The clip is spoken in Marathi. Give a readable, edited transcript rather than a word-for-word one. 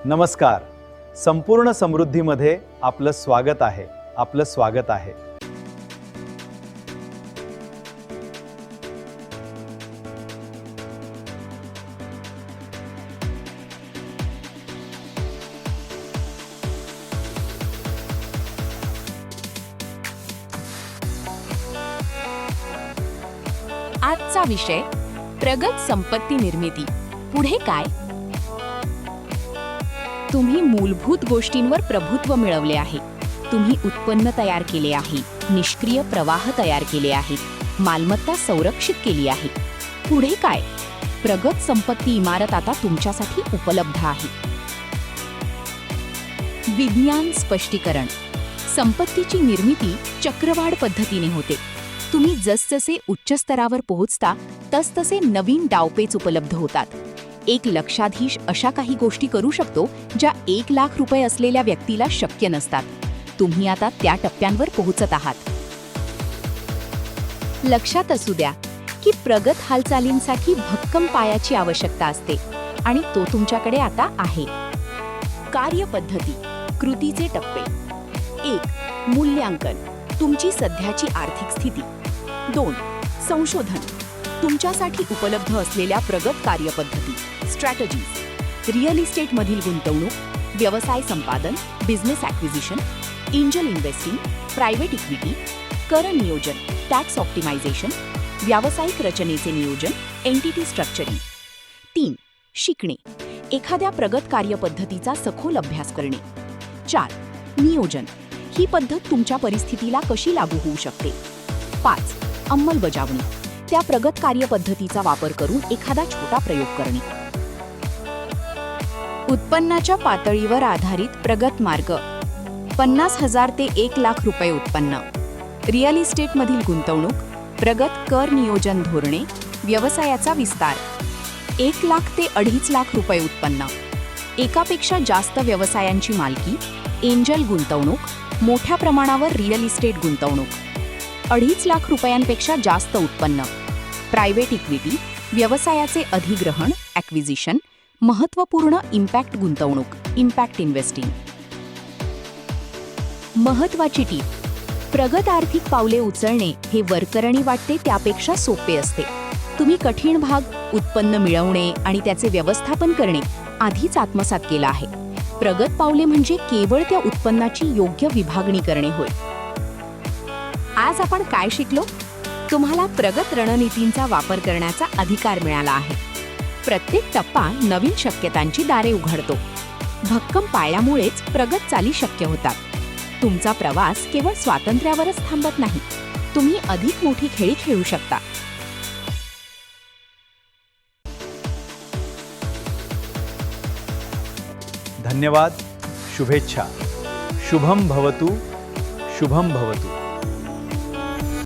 नमस्कार. संपूर्ण समृद्धीमध्ये आपलं स्वागत आहे. आपलं स्वागत आहे. आजचा विषय प्रगत संपत्ती निर्मिती. पुढे काय? तुम्ही मूलभूत गोष्टींवर प्रभुत्व मिळवले आहे. तुम्ही उत्पन्न तयार केले आहे, निष्क्रिय प्रवाह तयार केले आहेत, मालमत्ता संरक्षित केली आहे. पुढे काय? प्रगत संपत्ती इमारत आता तुमच्यासाठी उपलब्ध आहे. विज्ञान स्पष्टीकरण. संपत्तीची निर्मिती चक्रवाढ पद्धतीने होते. तुम्ही जसजसे उच्च स्तरावर पोहोचता तसतसे नवीन डावपेच उपलब्ध होतात. एक लक्षाधीश अशा काही गोष्टी करू शकतो ज्या 1 लाख रुपये असलेल्या व्यक्तीला शक्य नसतात. तुम्ही आता त्या टप्प्यांवर पोहोचत आहात. लक्षात असू द्या की प्रगत हालचालींसाठी भक्कम पायाची आवश्यकता असते आणि तो तुमच्याकडे आता आहे. कार्यपद्धती. कृतीचे टप्पे. 1. मूल्यांकन. तुमची सध्याची आर्थिक स्थिती. 2. संशोधन. तुमच्यासाठी उपलब्ध असलेल्या प्रगत कार्यपद्धती, स्ट्रॅटेजीज. रिअल इस्टेटमधील गुंतवणूक, व्यवसाय संपादन, business acquisition, angel investing, private equity, कर नियोजन, टॅक्स ऑप्टिमायझेशन, व्यावसायिक रचनेचे नियोजन, एंटिटी स्ट्रक्चरिंग. 3. शिकणे. एखाद्या प्रगत कार्यपद्धतीचा सखोल अभ्यास करणे. 4. नियोजन. ही पद्धत तुमच्या परिस्थितीला कशी लागू होऊ शकते. 5. अंमलबजावणी. त्या प्रगत कार्यपद्धतीचा वापर करून एखादा छोटा प्रयोग करणे. उत्पन्नाच्या पातळीवर आधारित प्रगत मार्ग. 50,000 ते 1 लाख रुपये उत्पन्न. रिअल इस्टेटमधील गुंतवणूक, प्रगत कर नियोजन धोरणे, व्यवसायाचा विस्तार. 1 लाख ते 2.5 लाख रुपये उत्पन्न. एकापेक्षा जास्त व्यवसायांची मालकी, एंजल गुंतवणूक, मोठ्या प्रमाणावर रिअल इस्टेट गुंतवणूक. 2.5 लाख रुपयांपेक्षा जास्त उत्पन्न. प्रायव्हेट इक्विटी, व्यवसायाचे अधिग्रहण, ॲक्विजिशन, महत्त्वपूर्ण इम्पॅक्ट गुंतवणूक, इम्पॅक्ट इन्व्हेस्टिंग. महत्त्वाची टीप. प्रगत आर्थिक पावले उचलणे हे वरकरणी वाटते त्यापेक्षा सोपे असते. तुम्ही कठीण भाग, उत्पन्न मिळवणे आणि त्याचे व्यवस्थापन करणे आधीच आत्मसात केला आहे. प्रगत पावले म्हणजे केवळ त्या उत्पन्नाची योग्य विभागणी करणे होय. आज आपण काय शिकलो? तुम्हाला प्रगत रणनीतींचा वापर करण्याचा अधिकार मिळाला आहे. प्रत्येक टप्पा नवीन शक्यतांची दारे उघडतो. भक्कम पायामुळेच प्रगत चाली शक्य होतात. तुमचा प्रवास केवळ स्वातंत्र्यावरच थांबत नाही. तुम्ही अधिक मोठी खेळी खेळू शकता. धन्यवाद. शुभेच्छा. शुभम भवतु. शुभम भवतु.